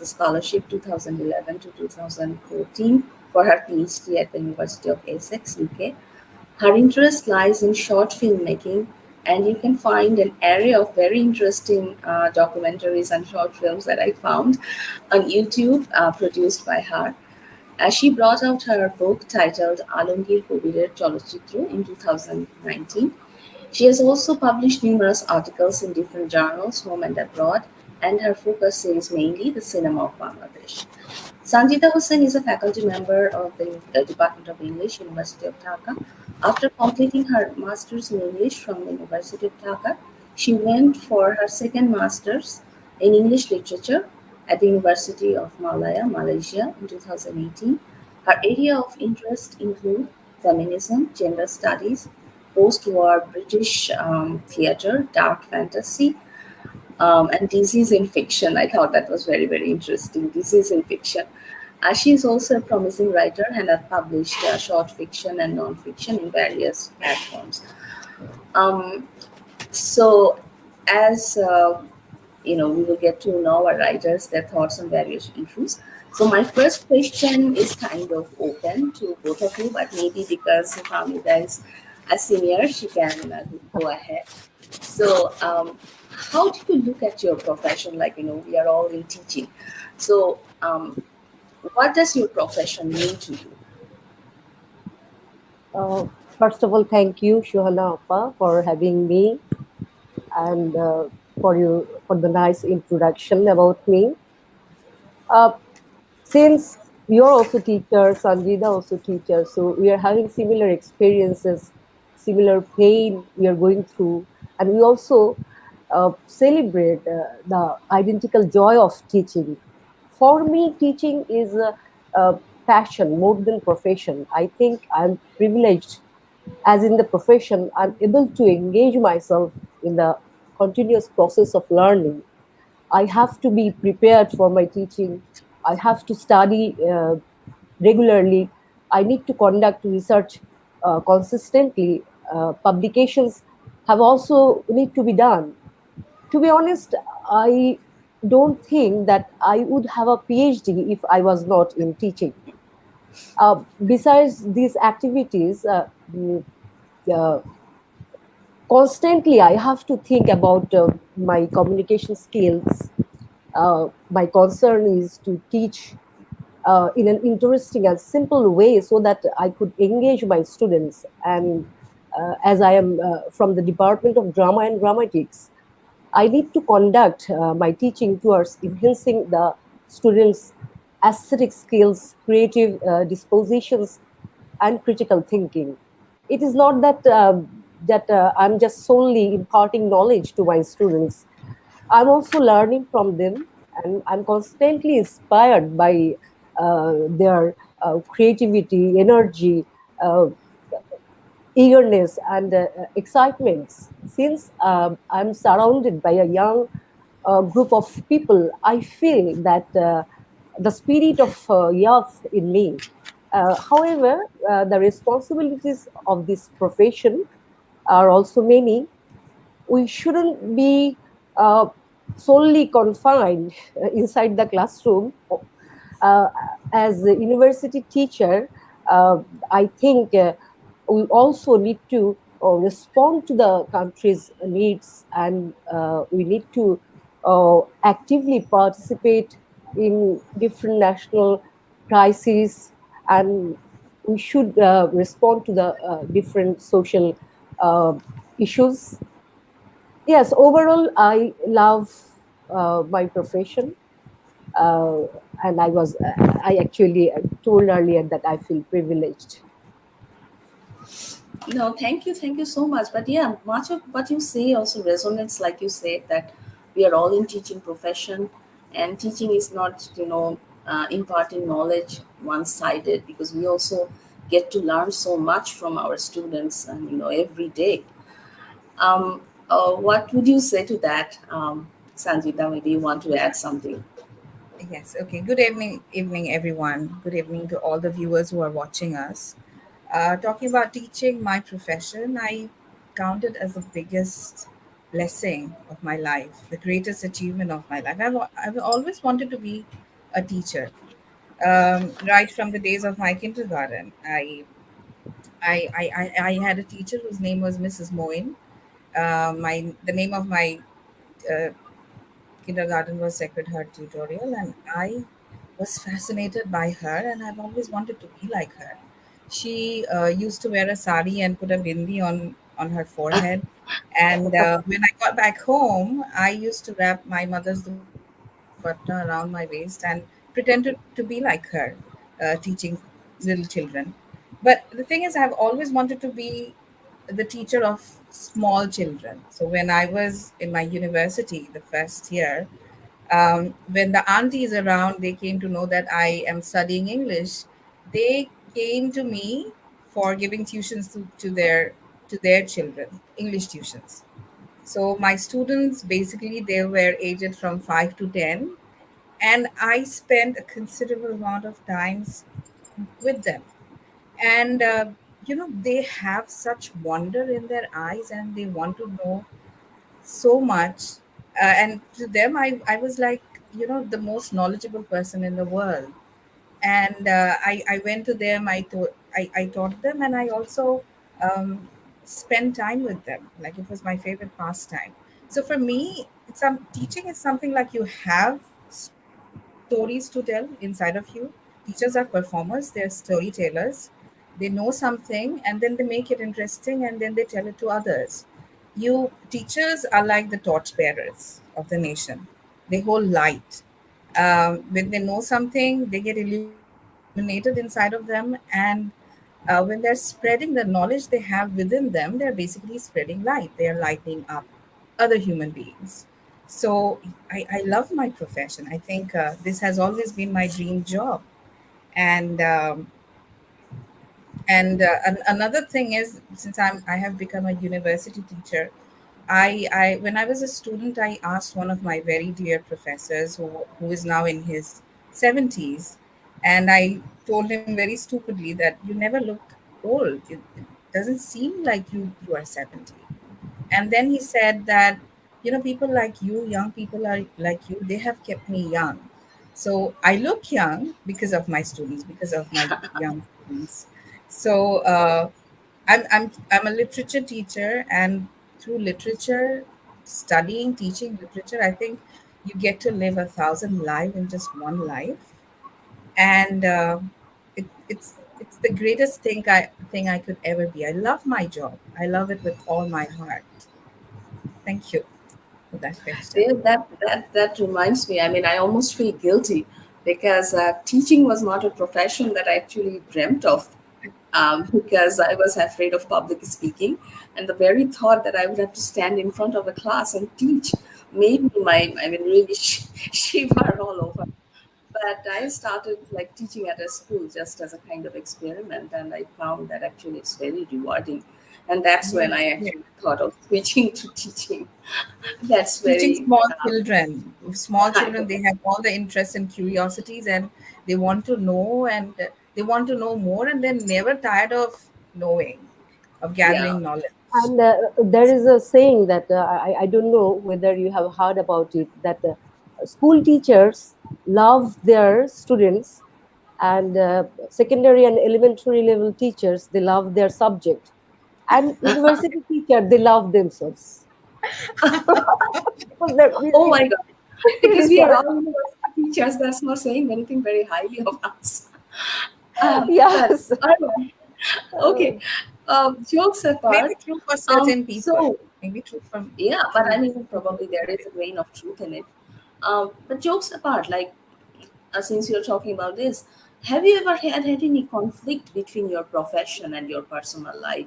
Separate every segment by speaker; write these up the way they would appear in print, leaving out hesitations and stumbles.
Speaker 1: the scholarship 2011 to 2014 for her PhD at the University of Essex, UK. Her interest lies in short filmmaking, and you can find an array of very interesting documentaries and short films that I found on YouTube produced by her. She brought out her book titled Alongir Kobirer Cholachitro in 2019. She has also published numerous articles in different journals, home and abroad, and her focus is mainly the cinema of Bangladesh. Sanjeeda Hossain is a faculty member of the Department of English, University of Dhaka. After completing her master's in English from the University of Dhaka, she went for her second master's in English literature at the University of Malaya, Malaysia in 2018. Her area of interest include feminism, gender studies, post-war British theatre, dark fantasy, and disease in fiction. I thought that was very, very interesting. Disease in fiction. She is also a promising writer and has published short fiction and non-fiction in various platforms. Um, so, as we will get to know our writers, their thoughts on various issues. So, my first question is kind of open to both of you, but maybe because Fahmida is a senior, she can go ahead. So, how do you look at your profession? Like, we are all in teaching. So, what does your profession mean to you?
Speaker 2: Uh, First of all, thank you, Sohana Appa, for having me and for the nice introduction about me. Uh, since you're also teacher, Sanjeeda also teacher, so we are having similar experiences, similar pain we are going through, and we also celebrate the identical joy of teaching. For me, teaching is a passion more than profession. I think I'm privileged, as in the profession, I'm able to engage myself in the continuous process of learning. I have to be prepared for my teaching. I have to study regularly. I need to conduct research consistently. Publications have also need to be done. To be honest, I don't think that I would have a PhD if I was not in teaching. Besides these activities, uh, constantly I have to think about my communication skills. My concern is to teach in an interesting and simple way so that I could engage my students. And as I am from the Department of Drama and Dramatics, I need to conduct my teaching towards enhancing the students' aesthetic skills, creative dispositions, and critical thinking. It is not that I'm just solely imparting knowledge to my students. I'm also learning from them, and I'm constantly inspired by their creativity, energy, uh, eagerness, and excitements. Since I'm surrounded by a young group of people, I feel that the spirit of youth in me. However, the responsibilities of this profession are also many. We shouldn't be uh, solely confined inside the classroom. Uh, as a university teacher, uh, I think we also need to respond to the country's needs, and we need to actively participate in different national crises, and we should respond to the different social uh, issues. Yes, overall, I love my profession, uh, and I actually told earlier that I feel privileged.
Speaker 1: No, thank you so much. But yeah, much of what you say also resonates, like you said, that we are all in teaching profession, and teaching is not, imparting knowledge one-sided, because we also get to learn so much from our students, and every day. What would you say to that, Sanjita? Maybe you want to add something.
Speaker 3: Yes. Okay. Good evening, everyone. Good evening to all the viewers who are watching us. Talking about teaching, my profession, I count it as the biggest blessing of my life, the greatest achievement of my life. I've always wanted to be a teacher. Right from the days of my kindergarten, I had a teacher whose name was Mrs. Moin. My the name of my uh, kindergarten was Sacred Heart Tutorial, and I was fascinated by her, and I've always wanted to be like her. She used to wear a sari and put a bindi on her forehead, and when I got back home, I used to wrap my mother's dupatta around my waist and pretend to be like her, teaching little children. But the thing is, I've always wanted to be the teacher of small children. So when I was in my university, the first year, when the aunties around they came to know that I am studying English, they came to me for giving tuitions to their children, English tuitions. So my students basically they were aged from 5 to 10, and I spent a considerable amount of times with them. And they have such wonder in their eyes, and they want to know so much. And to them, I was like, the most knowledgeable person in the world. And I went to them, I taught them, and I also um, spent time with them. Like it was my favorite pastime. So for me, teaching is something like you have stories to tell inside of you. Teachers are performers, they're storytellers. They know something and then they make it interesting and then they tell it to others. You teachers are like the torchbearers of the nation. They hold light. When they know something, they get illuminated inside of them, and when they're spreading the knowledge they have within them, they're basically spreading light. They are lightening up other human beings. So I love my profession. I think this has always been my dream job. And another thing is, since I have become a university teacher, I when I was a student, I asked one of my very dear professors who is now in his 70s, and I told him very stupidly that you never look old. It doesn't seem like you are 70. And then he said that, people like you, young people are like you, they have kept me young. So I look young because of my students, because of my young students. So I'm a literature teacher, and through literature, studying, teaching literature, I think you get to live 1,000 lives in just one life. And it's the greatest thing I could ever be. I love my job. I love it with all my heart. Thank you for that question.
Speaker 1: Yeah, that reminds me. I mean, I almost feel guilty because teaching was not a profession that I actually dreamt of. Because I was afraid of public speaking, and the very thought that I would have to stand in front of a class and teach made me I mean, really shiver all over. But I started like teaching at a school just as a kind of experiment, and I found that actually it's very rewarding. And that's when
Speaker 3: Yes,
Speaker 1: I
Speaker 3: yes.
Speaker 1: actually thought of switching to teaching. That's
Speaker 3: Teaching
Speaker 1: very
Speaker 3: small children. Small
Speaker 1: kind
Speaker 3: children,
Speaker 1: of,
Speaker 3: they have all the interests and curiosities, and they want to know, and they want to know more, and they're never tired of knowing, of
Speaker 1: yeah.
Speaker 3: gathering knowledge.
Speaker 2: And there is a saying that I don't know whether you have heard about it, that school teachers love their students, and secondary and elementary level teachers, they love their subject, and university teacher, they love themselves. Because they're
Speaker 1: Oh
Speaker 2: really
Speaker 1: my God. Because we are
Speaker 2: research.
Speaker 1: all university teachers, that's not saying anything very highly of us. But
Speaker 2: Yes.
Speaker 1: all right. Okay. Jokes
Speaker 3: Maybe
Speaker 1: apart.
Speaker 3: true for certain people.
Speaker 1: So
Speaker 3: Maybe true for
Speaker 1: yeah, but
Speaker 3: true
Speaker 1: I mean,
Speaker 3: true for
Speaker 1: probably there
Speaker 3: certain
Speaker 1: is a
Speaker 3: people.
Speaker 1: grain of truth in it. But jokes apart, like since you're talking about this, have you ever had any conflict between your profession and your personal life?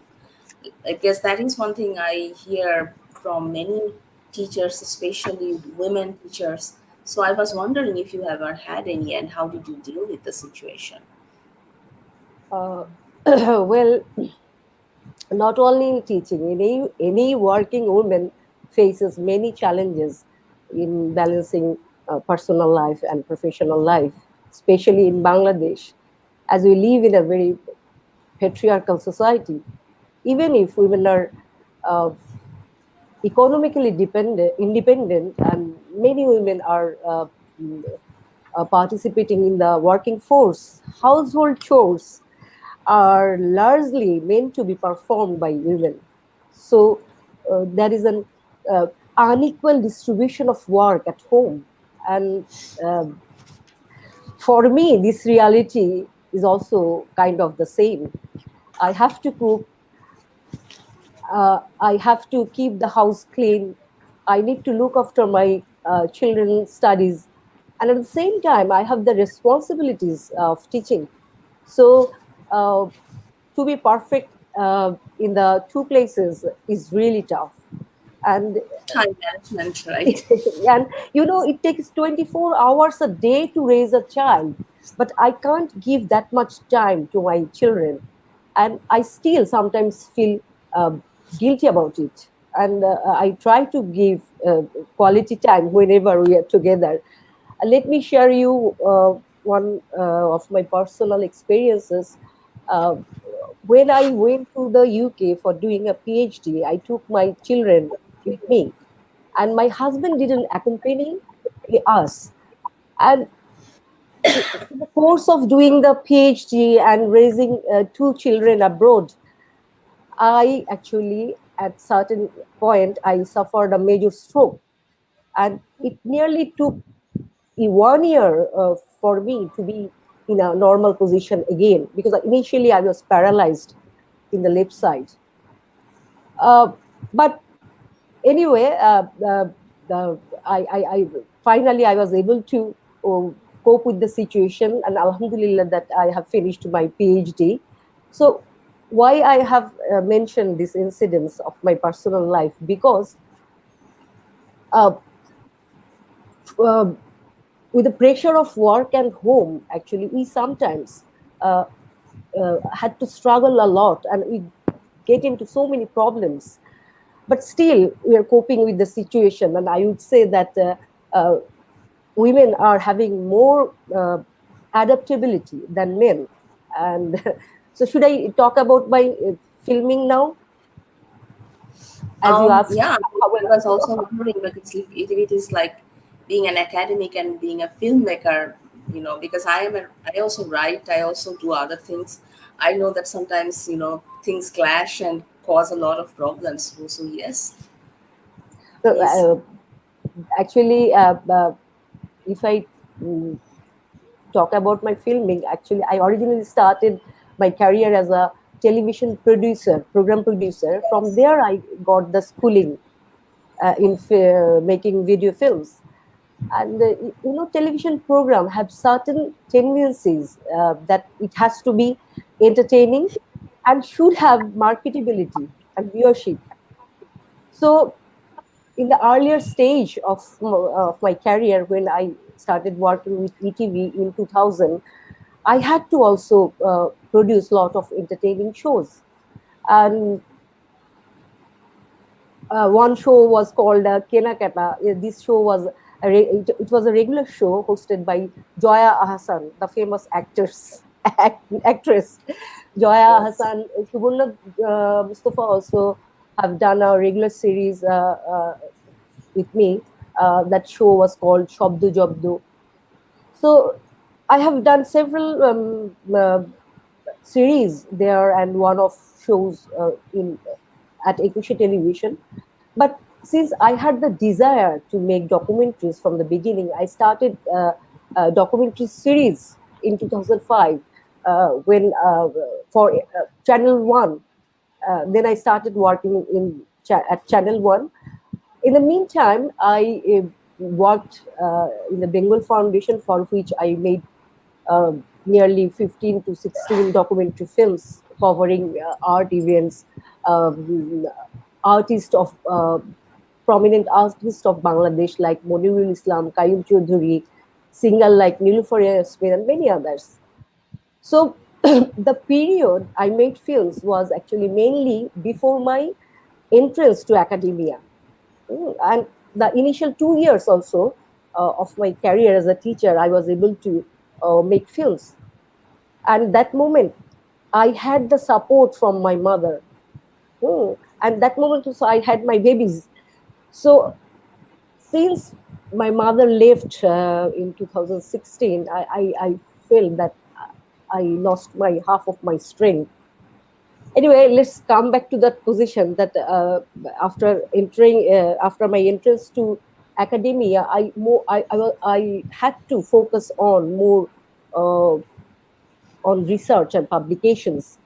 Speaker 1: I guess that is one thing I hear from many teachers, especially women teachers. So I was wondering if you ever had any, and how did you deal with the situation?
Speaker 2: uh, well, not only in teaching, any working woman faces many challenges in balancing personal life and professional life, especially in Bangladesh, as we live in a very patriarchal society. Even if women are uh, economically independent, and many women are participating in the working force, household chores are largely meant to be performed by women. So there is an uh, unequal distribution of work at home. And um for me, this reality is also kind of the same. I have to cook, I have to keep the house clean. I need to look after my children's studies. And at the same time, I have the responsibilities of teaching. So, to be perfect in the two places is really tough. And
Speaker 1: Time management, right?
Speaker 2: and it takes 24 hours a day to raise a child, but I can't give that much time to my children, and I still sometimes feel uh, guilty about it. And I try to give quality time whenever we are together. Let me share you one of my personal experiences. uh, when I went to the UK for doing a PhD, I took my children with me, and my husband didn't accompany us. And in the course of doing the PhD and raising two children abroad, I actually, at certain point, I suffered a major stroke, and it nearly took 1 year for me to be in a normal position again, because initially I was paralyzed in the left side. But anyway, the I finally I was able to uh, cope with the situation, and Alhamdulillah that I have finished my PhD. So why I have mentioned this incidents of my personal life, because uh, uh, with the pressure of work and home, actually we sometimes uh, had to struggle a lot, and we get into so many problems, but still we are coping with the situation. And I would say that uh, women are having more adaptability than men. And so should I talk about my filming now, as you asked?
Speaker 1: Yeah,
Speaker 2: How
Speaker 1: I
Speaker 2: well,
Speaker 1: was also wondering, because if it is like being an academic and being a filmmaker, because I also write, I also do other things. I know that sometimes, things clash and cause a lot of problems. So yes, please.
Speaker 2: uh, actually, if I mm, talk about my filming, actually, I originally started my career as a television producer, program producer. From there, I got the schooling in making video films. And television program have certain tendencies that it has to be entertaining and should have marketability and viewership. So in the earlier stage of my career, when I started working with ETV in 2000, I had to also produce a lot of entertaining shows. And one show was called Kenakata. This show was it was a regular show hosted by Joya Ahsan, the famous actress. Joya
Speaker 1: Yes.
Speaker 2: Ahsan, Shubunna Mustafa also have done a regular series with me. That show was called Shabdu Jabdu. So I have done several series there, and one of shows in at Ekusha Television. But since I had the desire to make documentaries from the beginning, I started a documentary series in 2005 when for Channel One. Then I started working at Channel One. In the meantime, I worked in the Bengal Foundation, for which I made nearly 15 to 16 documentary films covering art events, um, artists of prominent artists of Bangladesh like Monirul Islam, Kayum Choudhury, singer like Nilufar Yasmin, and many others. So the period I made films was actually mainly before my entrance to academia. And the initial 2 years also of my career as a teacher, I was able to make films. And that moment, I had the support from my mother. And that moment also, I had my babies. So since my mother left in 2016, I feel that I lost my half of my strength. Anyway, let's come back to that position that after my entrance to academia, I had to focus on more uh, on research and publications,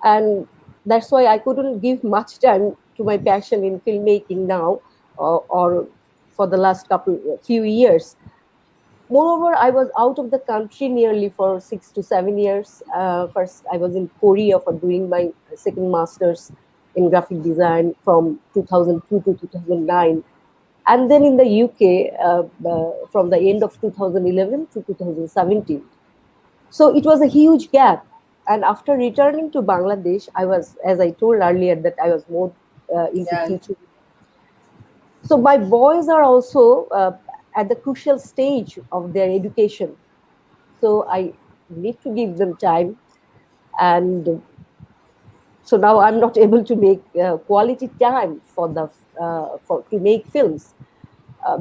Speaker 2: and that's why I couldn't give much time to my passion in filmmaking now, or for the last couple few years. Moreover, I was out of the country nearly for 6 to 7 years. First, I was in Korea for doing my second master's in graphic design from 2002 to 2009, and then in the UK from the end of 2011 to 2017. So it was a huge gap. And after returning to Bangladesh, I was, as I told earlier, that I was more into
Speaker 1: Yeah,
Speaker 2: teaching. So my boys are also at the crucial stage of their education. So I need to give them time. And so now I'm not able to make quality time for the for to make films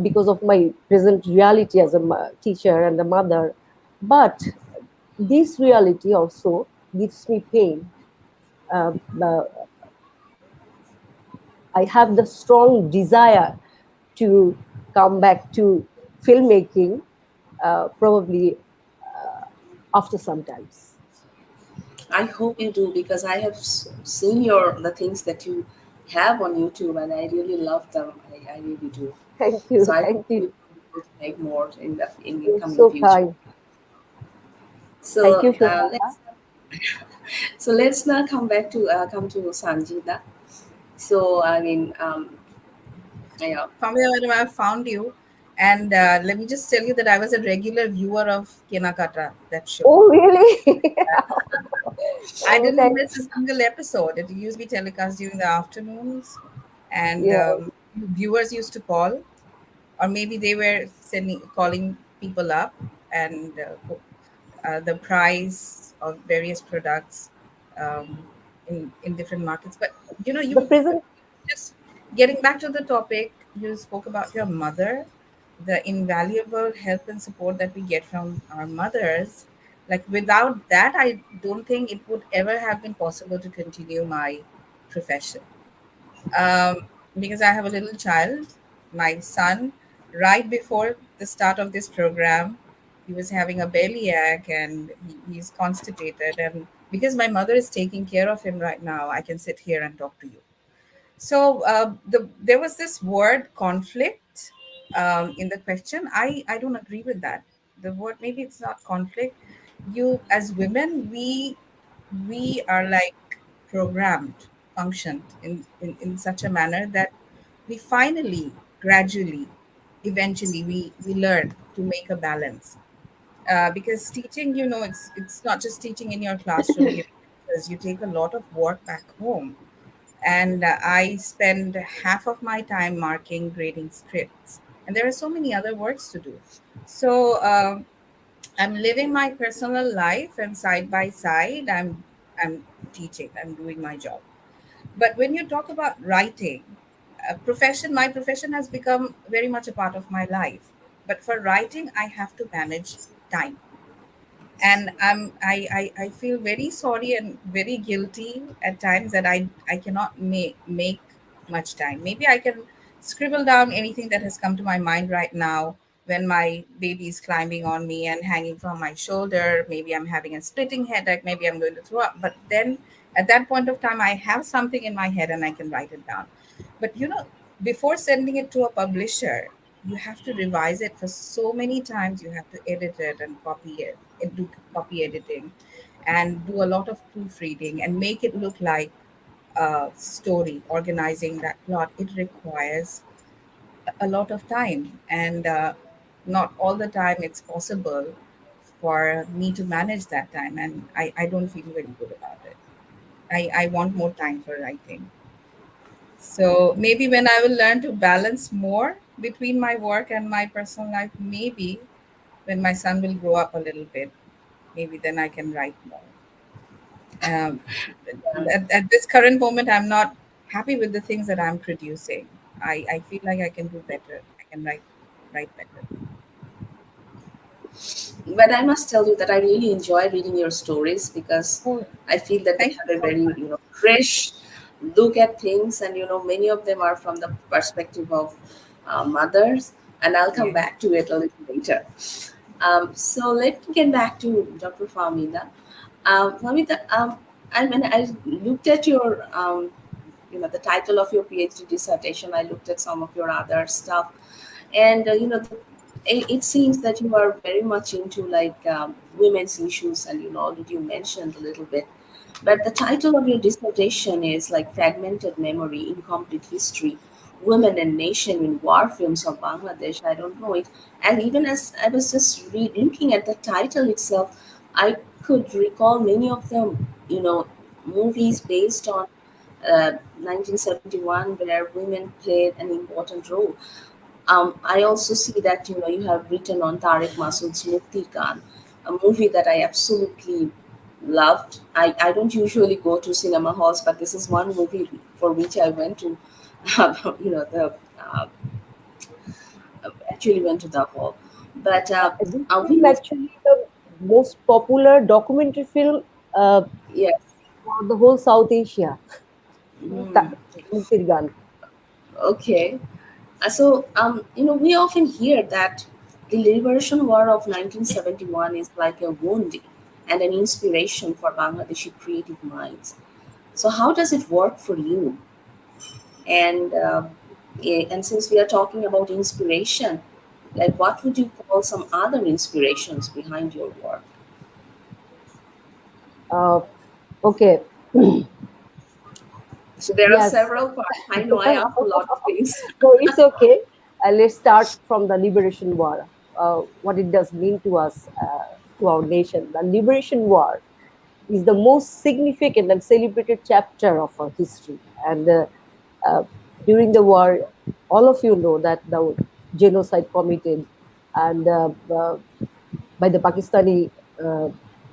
Speaker 2: because of my present reality as a teacher and a mother. But this reality also gives me pain. Uh, uh, I have the strong desire to come back to filmmaking, probably after some times.
Speaker 1: I hope you do because I have seen your the things that you have on YouTube, and I really love them. I really do.
Speaker 2: Thank
Speaker 1: So
Speaker 2: you,
Speaker 1: I hope
Speaker 2: thank you.
Speaker 1: you will be able to make more in
Speaker 2: You're
Speaker 1: coming
Speaker 2: so
Speaker 1: future.
Speaker 2: kind. Thank you,
Speaker 1: So
Speaker 2: Shobana.
Speaker 1: let's now come to Sanjida. So I mean, yeah,
Speaker 3: Fahmida madam, I found you, and let me just tell you that I was a regular viewer of Kenakata, that show.
Speaker 2: Oh, really?
Speaker 3: I
Speaker 2: Oh,
Speaker 3: didn't miss a
Speaker 2: thanks.
Speaker 3: single episode. It used to be telecast during the afternoons, and
Speaker 2: Yeah,
Speaker 3: viewers used to call, or maybe they were calling people up, and the price of various products um, in different markets. But
Speaker 2: the
Speaker 3: you
Speaker 2: present.
Speaker 3: just getting back to the topic, you spoke about your mother, the invaluable help and support that we get from our mothers. Like without that, I don't think it would ever have been possible to continue my profession. um, because I have a little child, my son, right before the start of this program, he was having a belly ache and he's constipated. And because my mother is taking care of him right now, I can sit here and talk to you. So there was this word conflict in the question. I don't agree with that. The word, maybe it's not conflict. You, as women, we are like programmed, functioned in such a manner that we finally, gradually, eventually, we learn to make a balance. Because teaching, it's not just teaching in your classroom, giving lectures. You take a lot of work back home, and I spend half of my time marking, grading scripts, and there are so many other works to do. So I'm living my personal life, and side by side, I'm teaching. I'm doing my job. But when you talk about writing, my profession has become very much a part of my life. But for writing, I have to manage time, and I feel very sorry and very guilty at times that I cannot make much time. Maybe I can scribble down anything that has come to my mind right now when my baby is climbing on me and hanging from my shoulder. Maybe I'm having a splitting headache, maybe I'm going to throw up, but then at that point of time I have something in my head and I can write it down. But before sending it to a publisher, you have to revise it for so many times. You have to edit it and copy it, and do copy editing, and do a lot of proofreading and make it look like a story. Organizing that plot, it requires a lot of time, and not all the time it's possible for me to manage that time, and I don't feel very good about it. I want more time for writing. So maybe when I will learn to balance more between my work and my personal life, maybe when my son will grow up a little bit, maybe then I can write more. Um, at this current moment, I'm not happy with the things that I'm producing. I feel like I can do better. I and write better.
Speaker 1: But I must tell you that I really enjoy reading your stories because
Speaker 2: Oh,
Speaker 1: I feel that they
Speaker 3: Thank
Speaker 1: have
Speaker 3: you
Speaker 1: a
Speaker 3: so
Speaker 1: very,
Speaker 3: much.
Speaker 1: fresh look at things, and many of them are from the perspective of mothers. And I'll come
Speaker 3: Yes.
Speaker 1: back to it a little later. So let me get back to Dr. Fahmida. Fahmida, I looked at your the title of your PhD dissertation. I looked at some of your other stuff, and it seems that you are very much into like women's issues, and already you mentioned a little bit. But the title of your dissertation is like Fragmented Memory, Incomplete History, Women and Nation in War Films of Bangladesh. I don't know it. And even as I was just looking at the title itself, I could recall many of them, movies based on 1971 where women played an important role. I also see that you have written on Tariq Masood's Mukti Khan, a movie that I absolutely loved. I don't usually go to cinema halls, but this is one movie for which I went to. The actually went to the hall, but
Speaker 2: this
Speaker 1: we
Speaker 2: film
Speaker 1: must.
Speaker 2: actually the most popular documentary film uh,
Speaker 1: Yes.
Speaker 2: for the whole South Asia.
Speaker 1: Mm,
Speaker 2: Muktir Gan.
Speaker 1: okay. We often hear that the Liberation War of 1971 is like a wound and an inspiration for Bangladeshi creative minds. So, how does it work for you? And and since we are talking about inspiration, like what would you call some other inspirations behind your work?
Speaker 2: Uh, okay.
Speaker 1: So there are
Speaker 2: Yes.
Speaker 1: several parts. I know I asked a lot of things.
Speaker 2: No, it's okay. Let's start from the Liberation War. What it does mean to us, to our nation. The Liberation War is the most significant and celebrated chapter of our history. And uh, during the war, all of you know that the genocide committed and by the Pakistani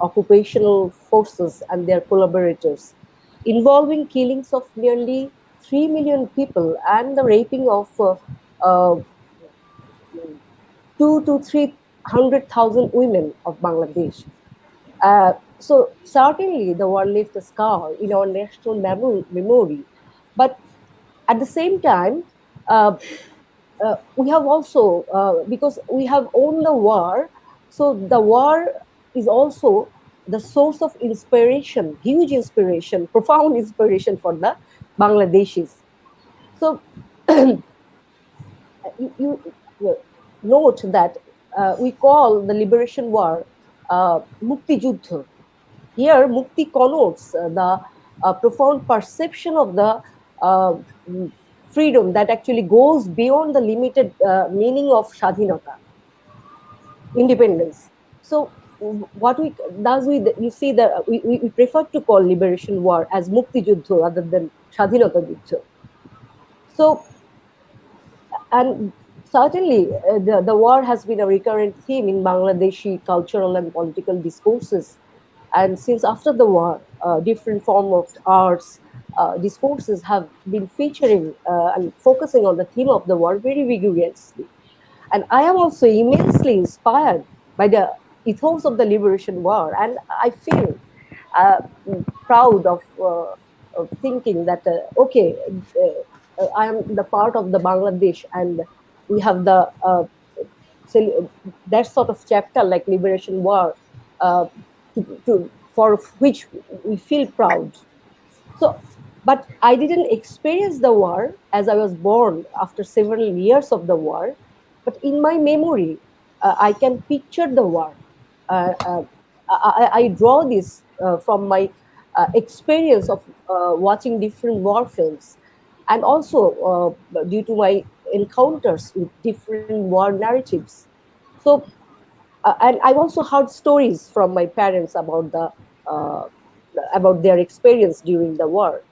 Speaker 2: occupational forces and their collaborators, involving killings of nearly 3 million people and the raping of uh, 2 to 300,000 women of Bangladesh. So certainly the war left a scar in our national memory, but at the same time, uh, we have also because we have won the war, so the war is also the source of inspiration, huge inspiration, profound inspiration for the Bangladeshis. So you note that we call the liberation war Mukti Juddha. Here, Mukti connotes the profound perception of the uh, mm, freedom that actually goes beyond the limited meaning of Shadhinata, independence. So, what we does we you see that we prefer to call liberation war as Mukti Juddha rather than Shadhinata Juddha. So, and certainly the war has been a recurrent theme in Bangladeshi cultural and political discourses. And since after the war, different form of arts discourses have been featuring and focusing on the theme of the war very vigorously. And I am also immensely inspired by the ethos of the Liberation War. And I feel uh, proud of thinking that, okay, I am the part of the Bangladesh and we have the that sort of chapter like Liberation War uh, for which we feel proud. So, but I didn't experience the war as I was born after several years of the war. But in my memory, I can picture the war. I draw this from my experience of watching different war films, and also due to my encounters with different war narratives. So, and I've also heard stories from my parents uh, about their experience during the war.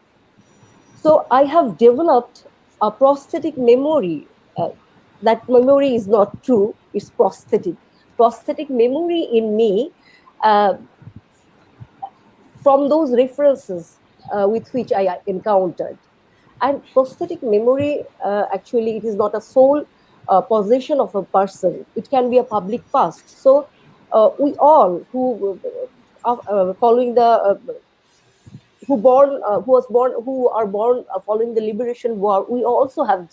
Speaker 2: So I have developed a prosthetic memory. That memory is not true; it's prosthetic. Prosthetic memory in me uh, from those references with which I encountered. And prosthetic memory, actually, it is not a soul. possession of a person. It can be a public past. So we all who following the who are born following the liberation war, we also have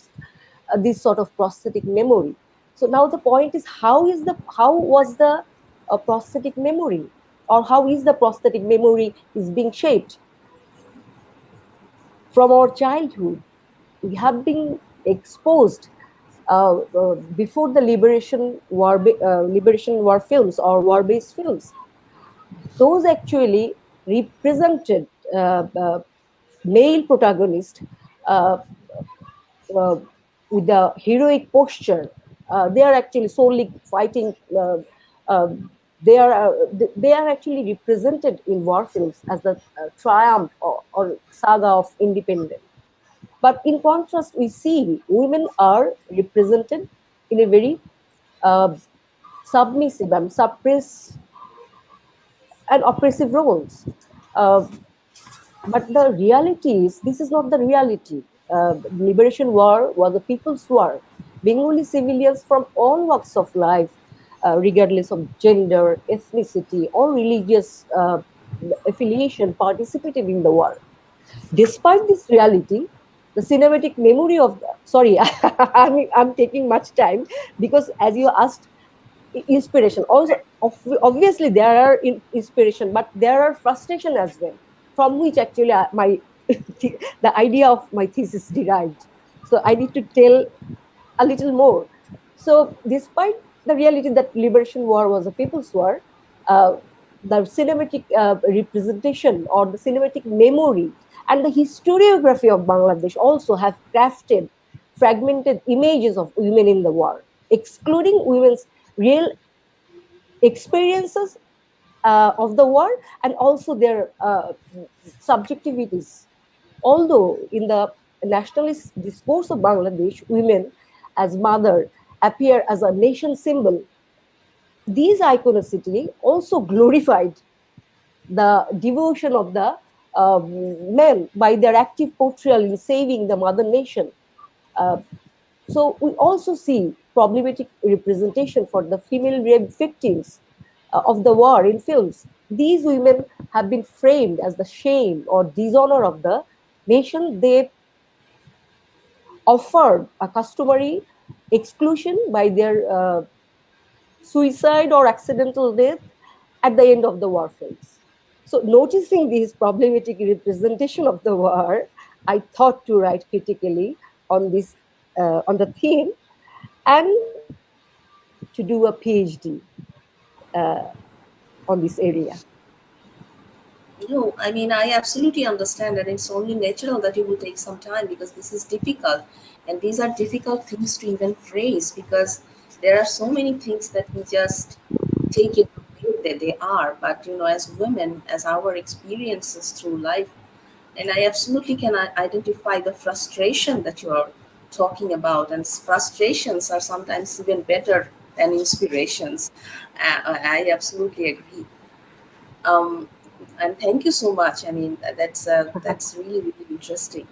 Speaker 2: this sort of prosthetic memory. So now the point is, how was the prosthetic memory, or how is the prosthetic memory is being shaped from our childhood? We have been exposed before the liberation war films or war based films. Those actually represented male protagonist uh, uh, with the heroic posture. They are actually solely fighting. Uh, they are actually represented in war films as the triumph or saga of independence. But in contrast, we see women are represented in a very uh, submissive and suppressed and oppressive roles. Uh, but the reality is, this is not the reality. Liberation War was a people's war. Bengali civilians from all walks of life, regardless of gender, ethnicity, or religious affiliation, participated in the war. Despite this reality, the cinematic memory of sorry, I'm taking much time because as you asked, inspiration also obviously there are inspiration, but there are frustration as well, from which actually my the idea of my thesis derived. So I need to tell a little more. So despite the reality that liberation war was a people's war, uh, the cinematic representation or the cinematic memory and the historiography of Bangladesh also have crafted fragmented images of women in the war, excluding women's real experiences of the war and also their subjectivities. Although in the nationalist discourse of Bangladesh, women as mother appear as a nation symbol, these iconicity also glorified the devotion of the men by their active portrayal in saving the mother nation. Uh, so we also see problematic representation for the female rape victims of the war in films. These women have been framed as the shame or dishonor of the nation. They offered a customary exclusion by their suicide or accidental death at the end of the war films. So, noticing this problematic representation of the war, I thought to write critically on this on the theme and to do a PhD on this area.
Speaker 1: No, I mean, I absolutely understand, and it's only natural that you will take some time because this is difficult. And these are difficult things to even phrase because there are so many things that we just take it the way that they are. But, as women, as our experiences through life, and I absolutely can identify the frustration that you are talking about, and frustrations are sometimes even better than inspirations. I absolutely agree. Um, and thank you so much. I mean, that's really really interesting,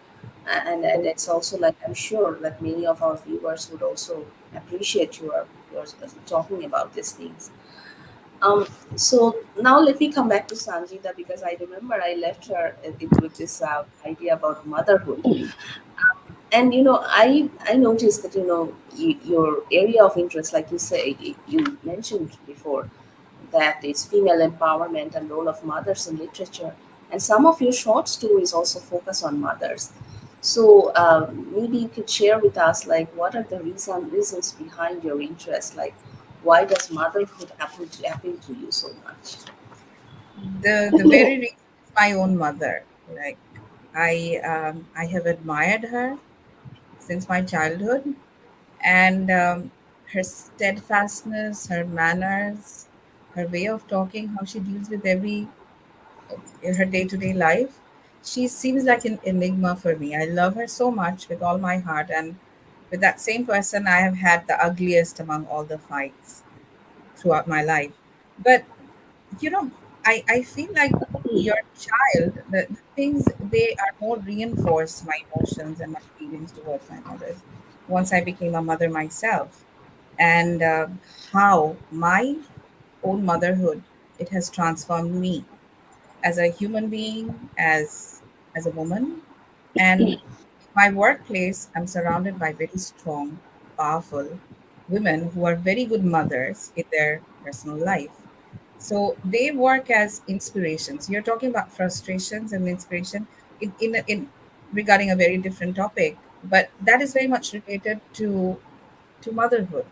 Speaker 1: and that's also like I'm sure that many of our viewers would also appreciate your talking about these things. So now let me come back to Sanjita because I remember I left her with this idea about motherhood, and I noticed that your area of interest, like you say, you mentioned before, that is female empowerment and role of mothers in literature. And some of your short stories also focus on mothers. So maybe you could share with us, like, what are the reasons behind your interest? Like, why does motherhood appeal to you so much?
Speaker 3: The very reason is my own mother. Like I have admired her since my childhood, and her steadfastness, her manners, her way of talking, how she deals with every in her day to day life. She seems like an enigma for me. I love her so much with all my heart, and with that same person, I have had the ugliest among all the fights throughout my life. But you know, I feel like your child, the things they are more reinforced my emotions and my feelings towards my mother. once I became a mother myself, and how my own motherhood, it has transformed me as a human being, as a woman. And my workplace, I'm surrounded by very strong, powerful women who are very good mothers in their personal life. So they work as inspirations. You're talking about frustrations and inspiration in regarding a very different topic, but that is very much related to motherhood.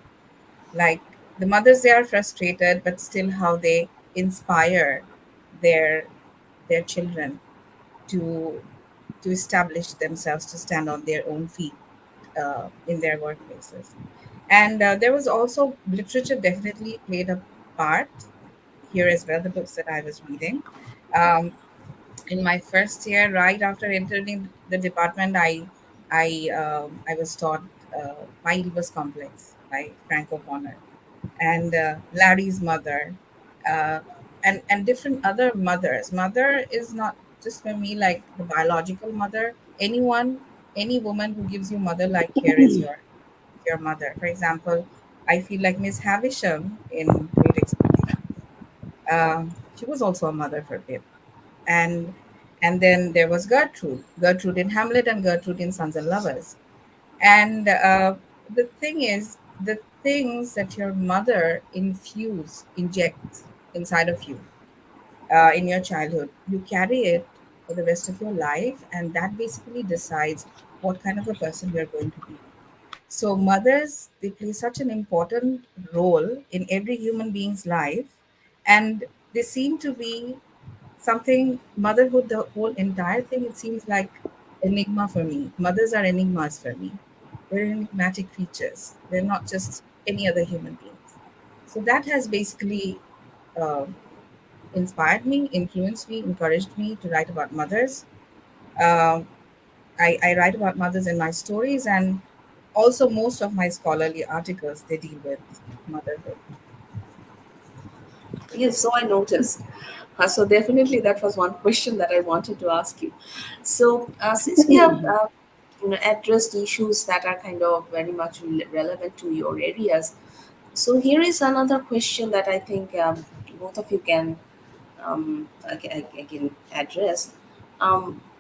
Speaker 3: Like the mothers, they are frustrated, but still how they inspire their their children to to establish themselves, to stand on their own feet in their workplaces. And there was also literature definitely played a part here as well. The books that I was reading. Um, in my first year, right after entering the department, I was taught My Oedipus Complex by Frank O'Connor, and Larry's mother, uh, and different other mothers. Mother is not just for me like the biological mother. Anyone, any woman who gives you mother-like care is your mother. For example, I feel like Miss Havisham in Great Expectations. She was also a mother for Pip, and and then there was Gertrude in Hamlet, and Gertrude in Sons and Lovers. And the thing is, the things that your mother injects inside of you in your childhood, you carry it for the rest of your life, and that basically decides what kind of a person you're going to be. So, mothers, they play such an important role in every human being's life, and they seem to be something motherhood, the whole entire thing, it seems like enigma for me. Mothers are enigmas for me. They're enigmatic creatures. They're not just any other human beings. So that has basically uh, inspired me, influenced me, encouraged me to write about mothers. Um I write about mothers in my stories, and also most of my scholarly articles, they deal with motherhood.
Speaker 1: Yes, so I noticed. So definitely that was one question that I wanted to ask you. So since we have addressed issues that are kind of very much relevant to your areas, so here is another question that I think both of you can I can address.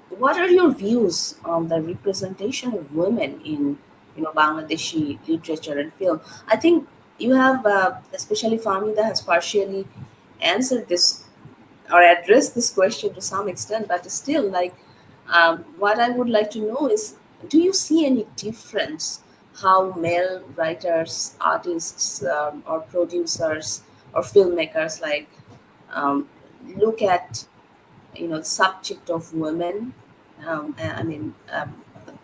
Speaker 1: What are your views on the representation of women in Bangladeshi literature and film? I think you have, especially Fahmida has partially answered this or addressed this question to some extent, but still, like, what I would like to know is, do you see any difference how male writers, artists, or producers or filmmakers like um, look at the subject of women, I mean,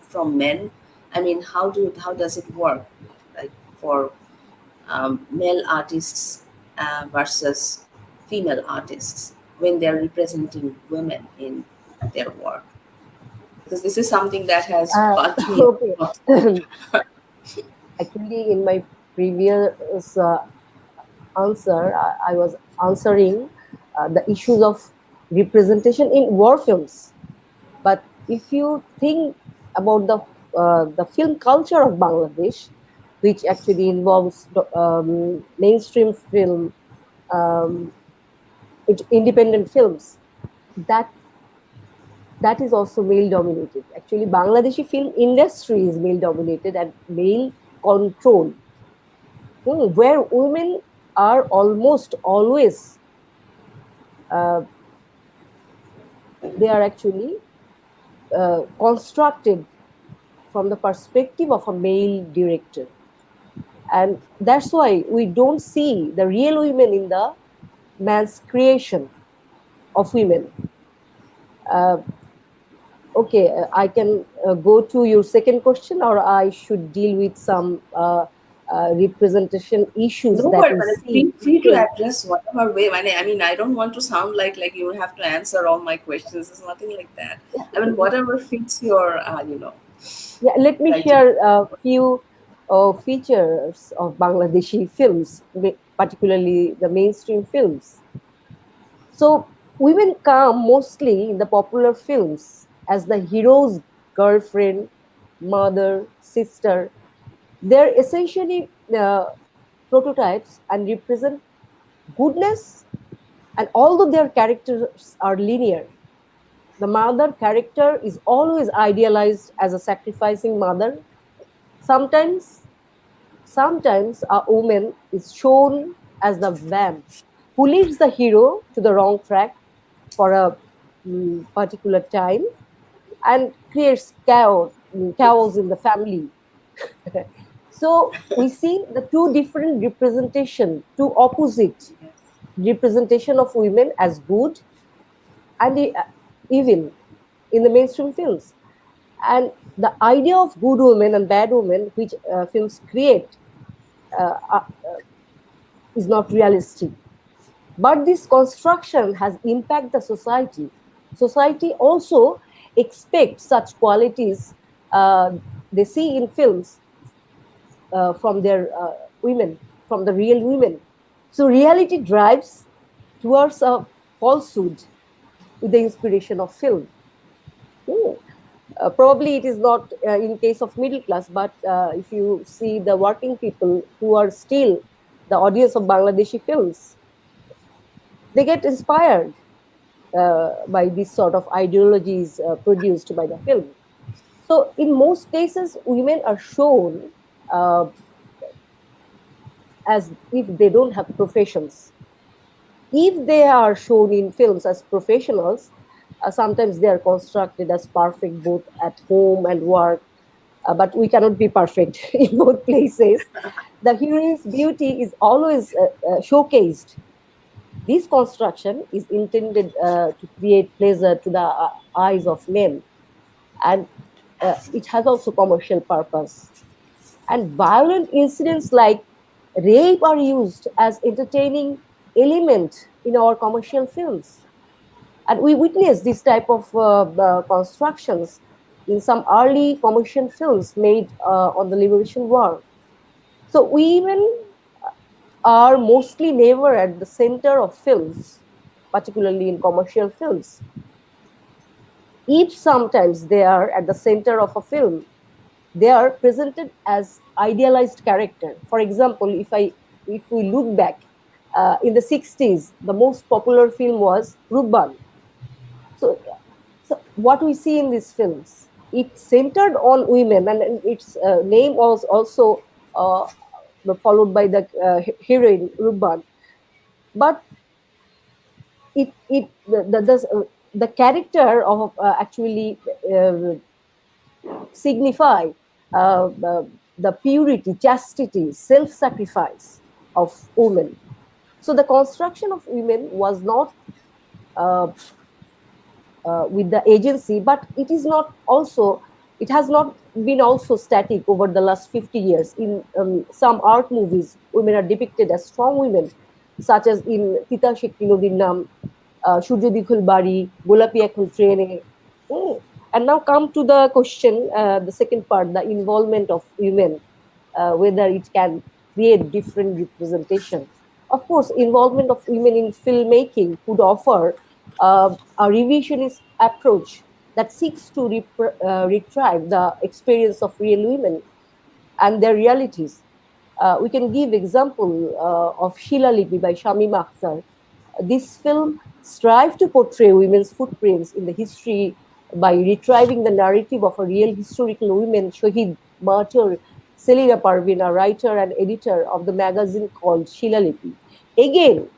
Speaker 1: from men? I mean, how does it work, like, for male artists versus female artists when they're representing women in their work? Because this is something that has
Speaker 2: Uh,
Speaker 1: bugged me
Speaker 2: okay.
Speaker 1: a lot.
Speaker 2: Actually, in my previous answer, I was answering the issues of representation in war films. But if you think about the film culture of Bangladesh, which actually involves mainstream film, um, independent films, that that is also male dominated. Actually, Bangladeshi film industry is male dominated and male controlled, where women are almost always uh, they are actually constructed from the perspective of a male director, and that's why we don't see the real women in the man's creation of women. uh, okay, I can go to your second question, or I should deal with some representation issues
Speaker 1: No,
Speaker 2: that
Speaker 1: but
Speaker 2: we see
Speaker 1: feel
Speaker 2: in
Speaker 1: free to
Speaker 2: film.
Speaker 1: address whatever way. I mean, I don't want to sound like you have to answer all my questions. It's nothing like that. I mean, whatever fits your,
Speaker 2: Yeah, let me
Speaker 1: criteria.
Speaker 2: share a few features of Bangladeshi films, particularly the mainstream films. So, women come mostly in the popular films as the hero's girlfriend, mother, sister. They're essentially prototypes and represent goodness, and although their characters are linear, the mother character is always idealized as a sacrificing mother. Sometimes, sometimes a woman is shown as the vamp who leads the hero to the wrong track for a particular time and creates chaos in the family. So we see the two different representation, two opposite
Speaker 1: Yes.
Speaker 2: representation of women as good and evil in the mainstream films. And the idea of good women and bad women, which films create, uh, uh, is not realistic. But this construction has impacted the society. Society also expects such qualities they see in films from their women, from the real women. So reality drives towards a falsehood with the inspiration of film. Hmm. Probably it is not in case of middle class, but if you see the working people who are still the audience of Bangladeshi films, they get inspired by this sort of ideologies produced by the film. So in most cases, women are shown uh, as if they don't have professions. If they are shown in films as professionals, sometimes they are constructed as perfect both at home and work, but we cannot be perfect in both places. The heroine's beauty is always showcased. This construction is intended to create pleasure to the eyes of men, and it has also commercial purpose. And violent incidents like rape are used as entertaining element in our commercial films, and we witness this type of constructions in some early commercial films made on the liberation war. So women are mostly never at the center of films, particularly in commercial films. If sometimes they are at the center of a film, they are presented as idealized character. For example, if we look back in the 60s, the most popular film was Rubban. So, so what we see in these films, it centered on women, and its name was also followed by the heroine Rubban. But the character of actually signify the purity, chastity, self-sacrifice of women. So the construction of women was not uh, with the agency, but it is not also, it has not been also static over the last 50 years. In some art movies, women are depicted as strong women, such as in Tita Shekti Nodin Nam, Suryo Dikhul Bari, Golapi Ekhon Trene. Hmm. And now come to the question, the second part, the involvement of women, whether it can create different representation. Of course, involvement of women in filmmaking could offer a revisionist approach that seeks to retrieve the experience of real women and their realities. We can give example of Sheila Lipi by Shamima Akhter. This film strives to portray women's footprints in the history by retrieving the narrative of a real historical woman, Shahid, martyr, Selina Parvin, a writer and editor of the magazine called Sheila Lipi. Again,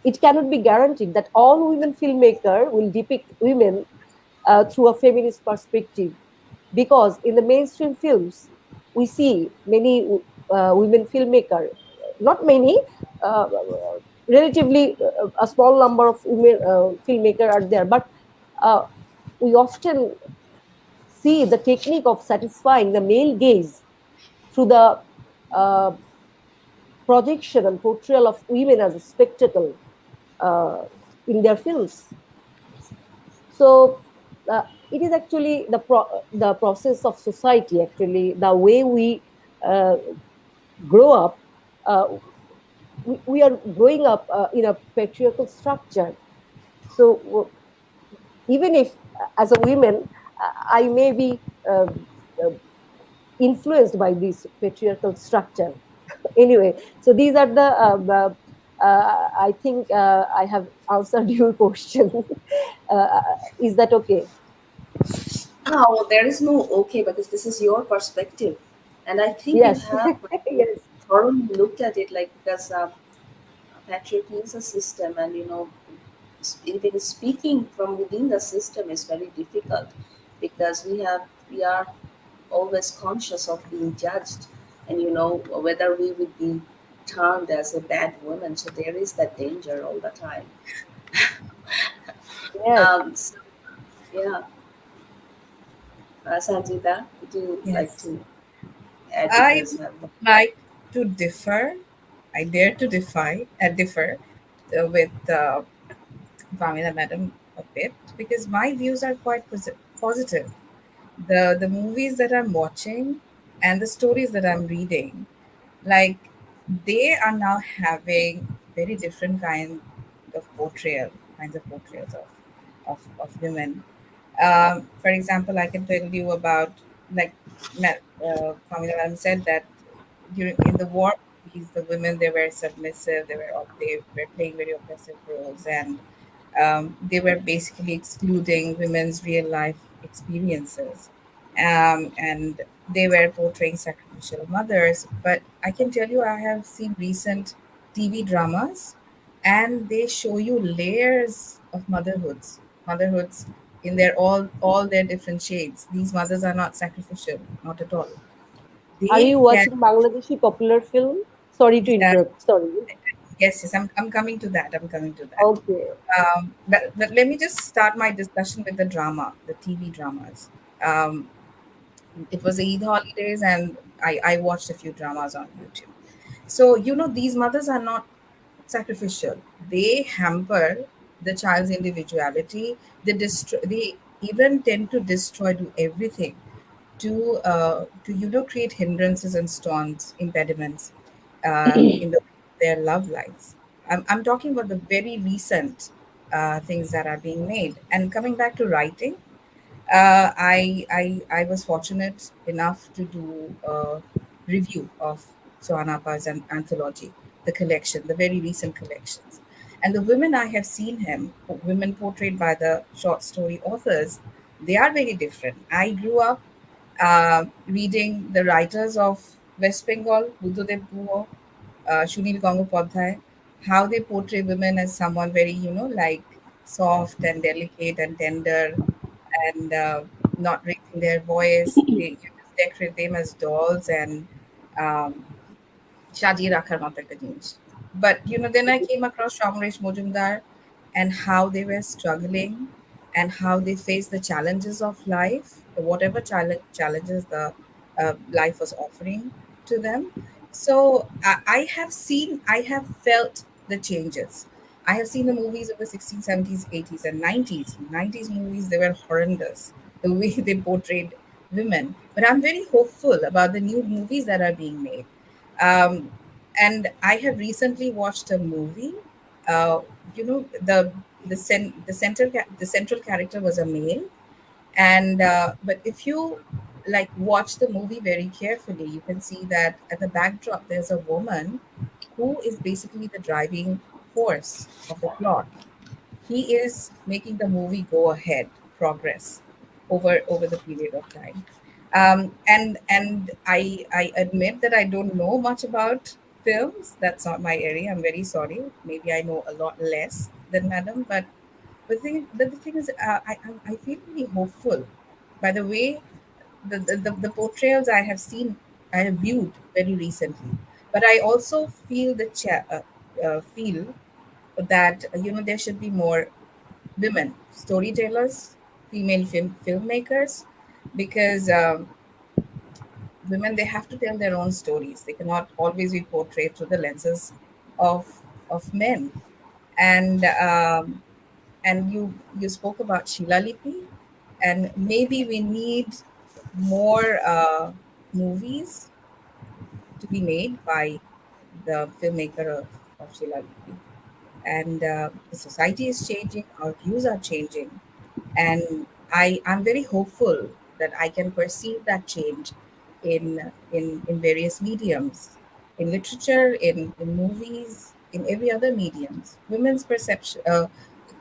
Speaker 2: it cannot be guaranteed that all women filmmakers will depict women through a feminist perspective, because in the mainstream films we see many women filmmakers, not many, uh, relatively a small number of women filmmakers are there, but uh, we often see the technique of satisfying the male gaze through the uh, projection and portrayal of women as a spectacle uh, in their films. So it is actually the process of society. Actually, the way we uh, grow up, uh, we are growing up in a patriarchal structure. So even if as a woman I may be uh, uh, influenced by this patriarchal structure. Anyway, so these are the I think I have answered your question. uh, is that okay?
Speaker 1: Oh, there is no okay because this is your perspective, and I think you
Speaker 2: Yes.
Speaker 1: have
Speaker 2: Yes.
Speaker 1: thoroughly looked at it, like because patriarchy is a system, and even speaking from within the system is very difficult because we are always conscious of being judged, and whether we would be termed as a bad woman. So there is that danger all the time.
Speaker 2: Yes.
Speaker 1: So, yeah, Sanjita, would you like
Speaker 3: Yes.
Speaker 1: to add
Speaker 3: I
Speaker 1: because
Speaker 3: would like to differ. I dare to differ with Fahmida Madam a bit because my views are quite positive. The movies that I'm watching and the stories that I'm reading, like they are now having very different kinds of portrayals of women. For example, I can tell you about like Famila Madam said that during in the war movies, the women they were submissive, they were playing very oppressive roles, and they were basically excluding women's real life experiences, and they were portraying sacrificial mothers. But I can tell you, I have seen recent TV dramas, and they show you layers of motherhoods in all their different shades. These mothers are not sacrificial, not at all.
Speaker 2: Are
Speaker 3: They
Speaker 2: you
Speaker 3: can.
Speaker 2: watching Bangladeshi popular film? Sorry to
Speaker 3: Uh,
Speaker 2: interrupt. Sorry.
Speaker 3: yes, I'm coming to that. I'm coming to that.
Speaker 2: Okay.
Speaker 3: But let me just start my discussion with the drama, the TV dramas. Um, it was Eid holidays, and I watched a few dramas on YouTube. So, these mothers are not sacrificial. They hamper the child's individuality. They even tend to destroy, do everything to create hindrances and stones, impediments in their love lives. I'm talking about the very recent things that are being made. And coming back to writing, I was fortunate enough to do a review of Sohana anthology, the collection, the very recent collections. And the women I have seen women portrayed by the short story authors, they are very different. I grew up reading the writers of West Bengal, Buddhadev Guha, Sunil Gangopadhyay, how they portray women as someone very, like soft and delicate and tender and not raising their voice. They just decorate them as dolls and um, সাজিয়ে রাখার মতো একটা জিনিস। But then I came across Shamresh Mojumdar and how they were struggling and how they faced the challenges of life, whatever challenges the life was offering to them. So I have I have felt the changes. I have seen the movies of the 60s, 70s, 80s, and 90s. 90s movies, they were horrendous, the way they portrayed women. But I'm very hopeful about the new movies that are being made. um, and I have recently watched a movie. Uh, the central character was a male, and but if you like watch the movie very carefully, you can see that at the backdrop there's a woman who is basically the driving force of the plot. He is making the movie go ahead, progress over the period of time. And I admit that I don't know much about films. That's not my area. I'm very sorry. Maybe I know a lot less than Madam, but the thing is, I feel really hopeful by the way the portrayals I have seen, I have viewed very recently. But I also feel that there should be more women storytellers, female filmmakers, because women, they have to tell their own stories. They cannot always be portrayed through the lenses of men. And you spoke about Sheila Lipi, and maybe we need more movies to be made by the filmmaker of Sheila Lipi. And the society is changing, our views are changing, and I'm very hopeful that I can perceive that change in various mediums, in literature, in movies, in every other mediums. Women's perception,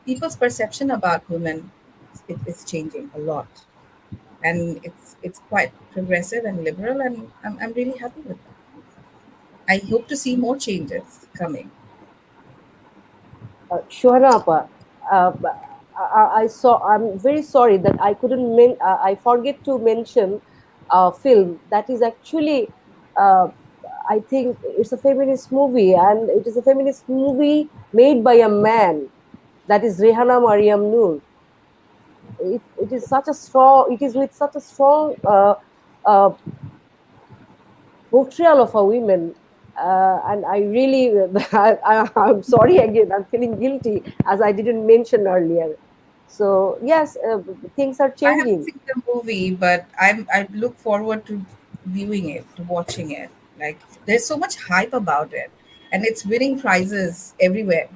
Speaker 3: people's perception about women, it's changing a lot, and it's quite progressive and liberal, and I'm really happy with that. I hope to see more changes coming.
Speaker 2: Shohana, I saw. I'm very sorry that I couldn't. I forget to mention a film that is actually. Uh, I think it's a feminist movie, and it is a feminist movie made by a man. That is Rehana Mariam Noor. It is such a strong. It is with such a strong uh, portrayal of a woman. And I really, I'm sorry again, I'm feeling guilty as I didn't mention earlier. So, yes, things are
Speaker 3: I haven't
Speaker 2: changing.
Speaker 3: seen the movie, but I look forward to viewing it, to watching it. Like there's so much hype about it, and it's winning prizes everywhere.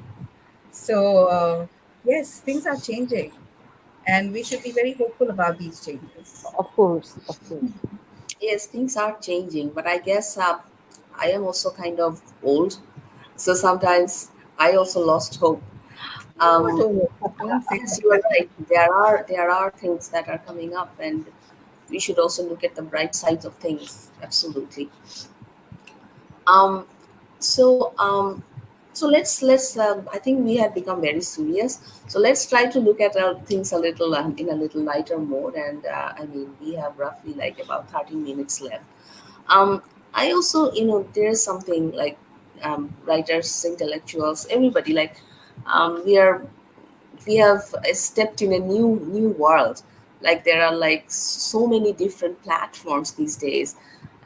Speaker 3: So yes, things are changing, and we should be very hopeful about these changes.
Speaker 2: Of course, of course.
Speaker 1: Yes, things are changing, but I guess I am also kind of old, so sometimes I also lost hope.
Speaker 3: You're not
Speaker 1: Um,
Speaker 3: old. Don't say
Speaker 1: yes, you are
Speaker 3: that.
Speaker 1: right. There are things that are coming up, and we should also look at the bright sides of things. Absolutely. Um, so let's. I think we have become very serious. So let's try to look at things a little in a little lighter mode. And I mean, we have roughly like about 30 minutes left. Um, I also, there's something like writers, intellectuals, everybody like we have stepped in a new world. Like there are like so many different platforms these days,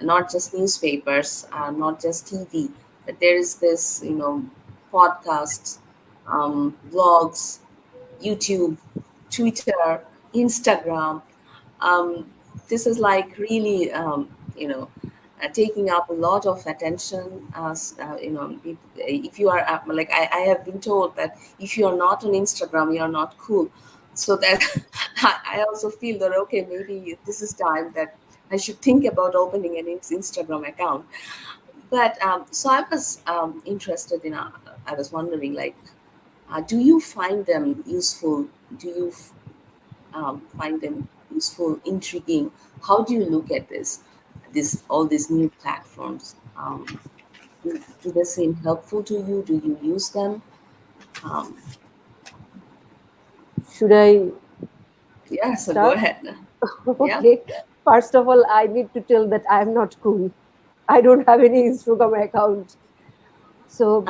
Speaker 1: not just newspapers, not just TV, but there is this podcasts, blogs, YouTube, Twitter, Instagram. um, this is like really taking up a lot of attention as if you are like I have been told that if you are not on Instagram, you are not cool. So that I also feel that okay, maybe this is time that I should think about opening an Instagram account. But so I was interested in I was wondering, like, do you find them useful? Do you find them useful, intriguing? How do you look at this all these new platforms? Do they seem helpful to you? Do you use them? Um,
Speaker 2: Should I
Speaker 1: yeah, so go
Speaker 2: start?
Speaker 1: ahead. Yeah.
Speaker 2: Okay. First of all, I need to tell that I'm not cool. I don't have any Instagram account. So,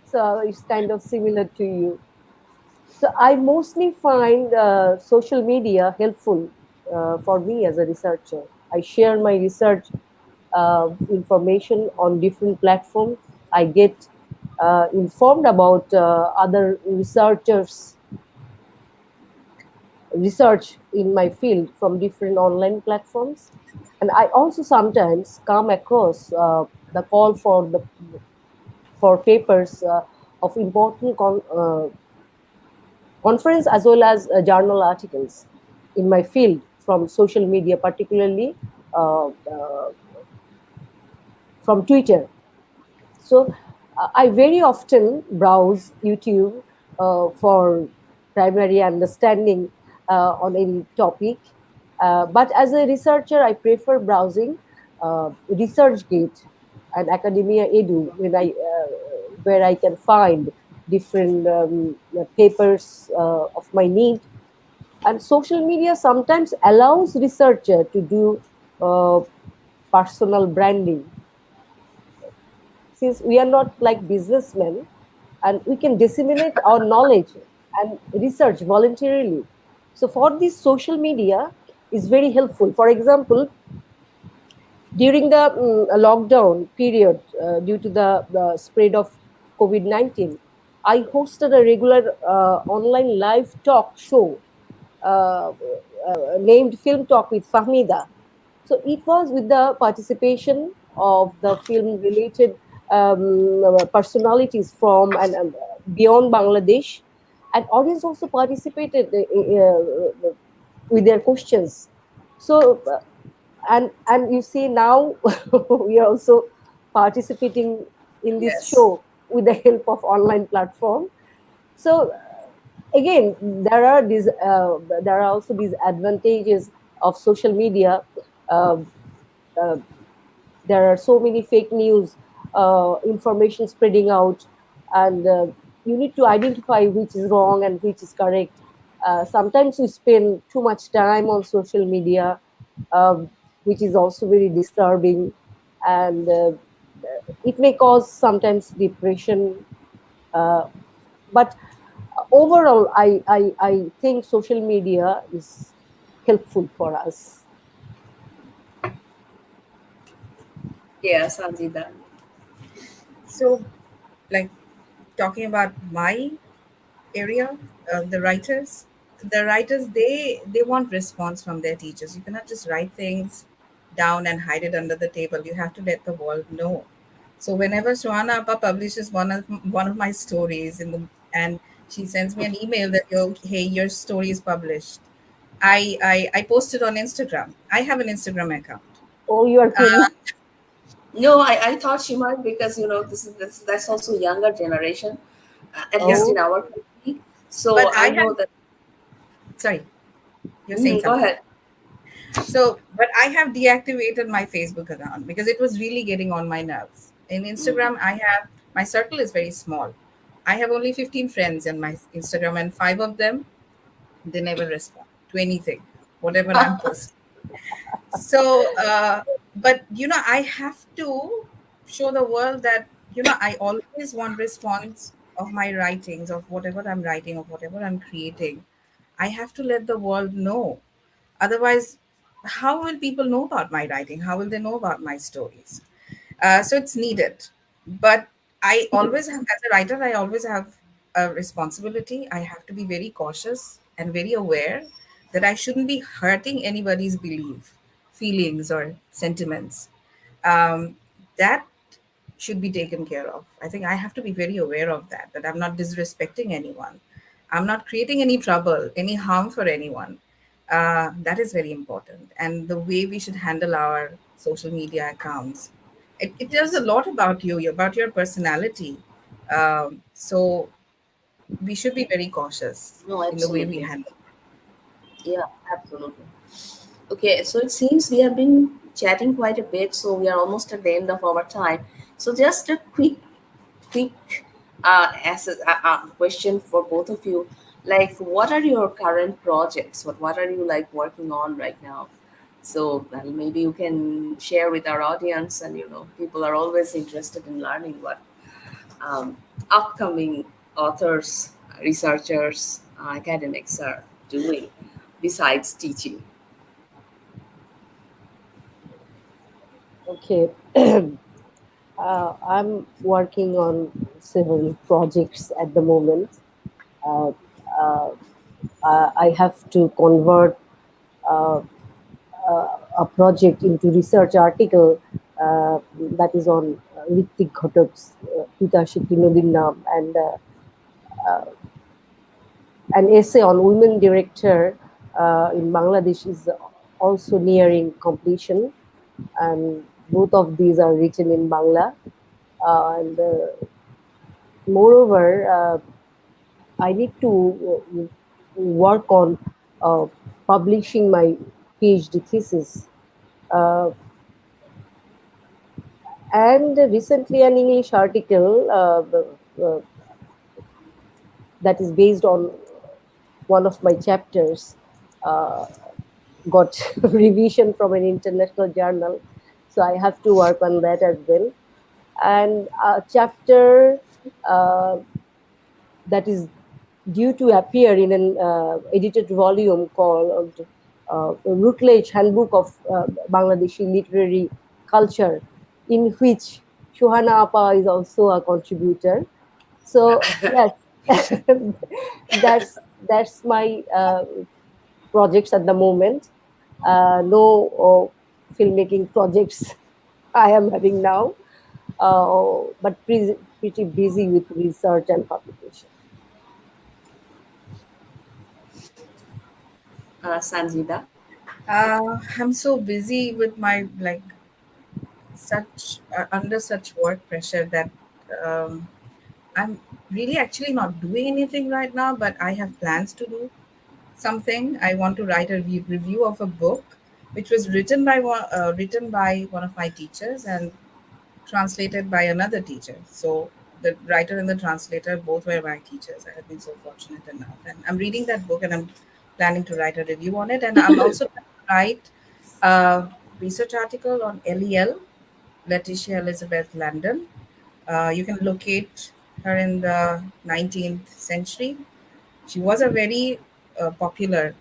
Speaker 2: so it's kind of similar to you. So I mostly find social media helpful for me as a researcher. I share my research information on different platforms. I get informed about other researchers' research in my field from different online platforms. And I also sometimes come across the call for papers of important conference as well as journal articles in my field from social media, particularly from Twitter. So I very often browse YouTube for primary understanding on any topic. But as a researcher, I prefer browsing ResearchGate and Academia Edu where I can find different papers of my need. And social media sometimes allows researcher to do uh, personal branding, since we are not like businessmen, and we can disseminate our knowledge and research voluntarily. So for this, social media is very helpful. For example, during the lockdown period, due to the spread of COVID-19, I hosted a regular online live talk show named Film Talk with Fahmida. So it was with the participation of the film related personalities from and beyond Bangladesh. And audience also participated with their questions. So and you see now we are also participating in this
Speaker 1: Yes.
Speaker 2: show with the help of online platform. So again, there are also these advantages of social media. uh, uh, there are so many fake news, information spreading out, and you need to identify which is wrong and which is correct. Sometimes we spend too much time on social media, um, which is also very disturbing, and it may cause sometimes depression. uh, but overall, I think social media is helpful for us.
Speaker 1: Yeah, Sanjida.
Speaker 3: So, like talking about my area, the writers they want response from their teachers. You cannot just write things down and hide it under the table. You have to let the world know. So whenever Sohana Appa publishes one of my stories and she sends me an email that hey, your story is published, I post it on Instagram. I have an Instagram account.
Speaker 2: Oh, you are
Speaker 3: uh,
Speaker 2: kidding.
Speaker 1: No, I thought she might because this that's also younger generation, at
Speaker 3: yeah,
Speaker 1: least in
Speaker 2: Oh,
Speaker 1: our country.
Speaker 3: but
Speaker 1: So
Speaker 3: I
Speaker 1: I
Speaker 3: have,
Speaker 1: know that.
Speaker 3: sorry, you're saying
Speaker 1: Mhm, go
Speaker 3: something.
Speaker 1: ahead.
Speaker 3: So, but I have deactivated my Facebook account because it was really getting on my nerves. In
Speaker 1: Mm.
Speaker 3: Instagram, my circle is very small. I have only 15 friends in my Instagram, and five of them, they never respond to anything, whatever I'm posting. So, but I have to show the world that, I always want response of my writings, of whatever I'm writing, of whatever I'm creating. I have to let the world know. Otherwise, how will people know about my writing? How will they know about my stories? So it's needed. But I always have, as a writer, I always have a responsibility. I have to be very cautious and very aware that I shouldn't be hurting anybody's feelings, or sentiments. That should be taken care of. I think I have to be very aware of that I'm not disrespecting anyone. I'm not creating any trouble, any harm for anyone. That is very important. And the way we should handle our social media accounts, it tells a
Speaker 1: Yes.
Speaker 3: lot about you, about your personality. So we should be very cautious
Speaker 1: No,
Speaker 3: in the way we
Speaker 1: absolutely.
Speaker 3: handle.
Speaker 1: Yeah, absolutely. Okay, so it seems we have been chatting quite a bit, so we are almost at the end of our time. So just a quick question for both of you. Like, what are your current projects? What are you like working on right now? So well, maybe you can share with our audience, and people are always interested in learning what um, upcoming authors, researchers, academics are doing besides teaching.
Speaker 2: okay. I'm working on several projects at the moment. Uh, uh, I have to convert uh, a project into research article that is on Ritwik Ghatak's Pita Shikti Nodin Naam, and an essay on women director in Bangladesh is also nearing completion, and both of these are written in Bangla. And moreover, I need to work on uh, publishing my PhD thesis. Uh, and recently, an English article that is based on one of my chapters uh, got revision from an international journal. So I have to work on that as well. And a chapter uh, that is due to appear in an edited volume called Routledge Handbook of Bangladeshi Literary Culture, in which Sohana Appa is also a contributor. So yes, that's my projects at the moment. No filmmaking projects I am having now, but pretty busy with research and publication.
Speaker 1: Sanjida.
Speaker 3: I'm so busy with my like such under such work pressure that um, I'm really actually not doing anything right now, but I have plans to do something. I want to write a review of a book which was written by one of my teachers and translated by another teacher. So the writer and the translator both were my teachers. I have been so fortunate enough, and I'm reading that book and I'm planning to write a review on it. And I'm also planning to write a research article on LEL, Letitia Elizabeth Landon. You can locate her in the 19th century. She was a very popular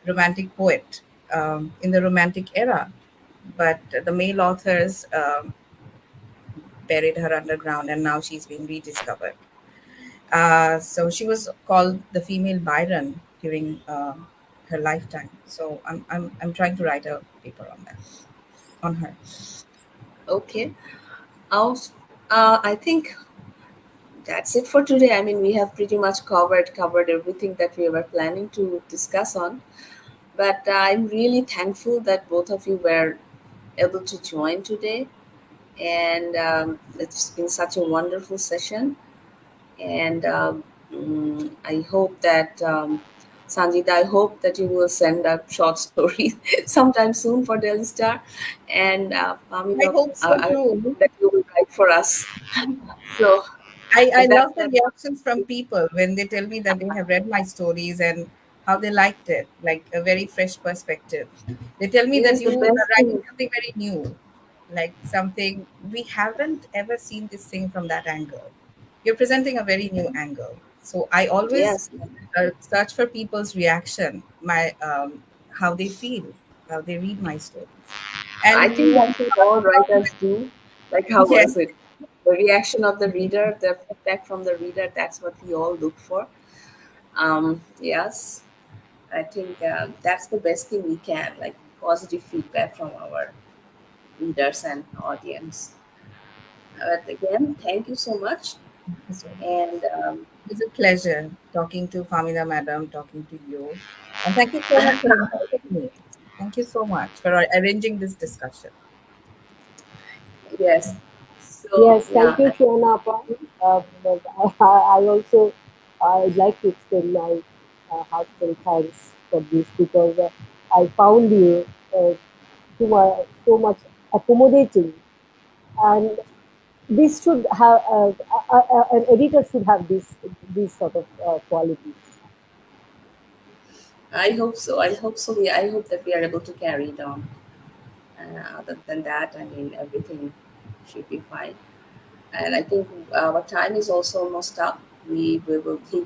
Speaker 3: romantic poet in the romantic era, but the male authors buried her underground and now she's being rediscovered. So she was called the female Byron during her lifetime. So I'm trying to write a paper on that, on her.
Speaker 1: Okay. I'll, I think that's it for today. I mean, we have pretty much covered everything that we were planning to discuss on. But I'm really thankful that both of you were able to join today, and it's been such a wonderful session. And I hope that Sanjita, I hope that you will send a short story sometime soon for Daily Star, and
Speaker 3: I
Speaker 1: Fahmida,
Speaker 3: hope so
Speaker 1: I hope
Speaker 3: too.
Speaker 1: that you will write for us. So
Speaker 3: I
Speaker 1: that
Speaker 3: love the
Speaker 1: that
Speaker 3: reactions from people when they tell me that they have read my stories and how they liked it, like a very fresh perspective. They tell me that
Speaker 1: yes, the
Speaker 3: you are
Speaker 1: best
Speaker 3: writing
Speaker 1: thing.
Speaker 3: something very new, like something we haven't ever seen this thing from that angle. You're presenting a very new angle. So I always
Speaker 1: Yes,
Speaker 3: search for people's reaction, my how they feel, how they read my stories,
Speaker 1: I
Speaker 3: and
Speaker 1: think
Speaker 3: you
Speaker 1: that's what all writers do. Like, how
Speaker 3: yes,
Speaker 1: was it? The reaction of the reader, the feedback from the reader, that's what we all look for. Yes, I think that's the best thing we can, like positive feedback from our readers and audience. But again, thank you so much.
Speaker 3: thank you so much.
Speaker 1: And
Speaker 3: It's a pleasure talking to Famida Madam, talking to you. And thank you so much for inviting me. Thank you so much for arranging this discussion.
Speaker 1: yes, so
Speaker 2: Yes, thank
Speaker 1: yeah,
Speaker 2: you, Shona. But I also I'd like to extend my heartfelt thanks for this because I found you so much accommodating, and this should have an editor should have this sort of quality.
Speaker 1: I hope so. I hope so. I hope that we are able to carry it on. Other than that, I mean, everything should be fine. And I think our time is also almost up. We will be,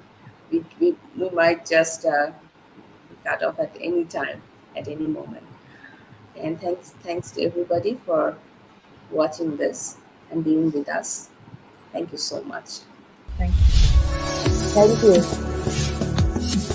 Speaker 1: we might just be cut off at any time, at any moment. And thanks to everybody for watching this and being with us. Thank you so much.
Speaker 3: Thank you.
Speaker 2: Thank you.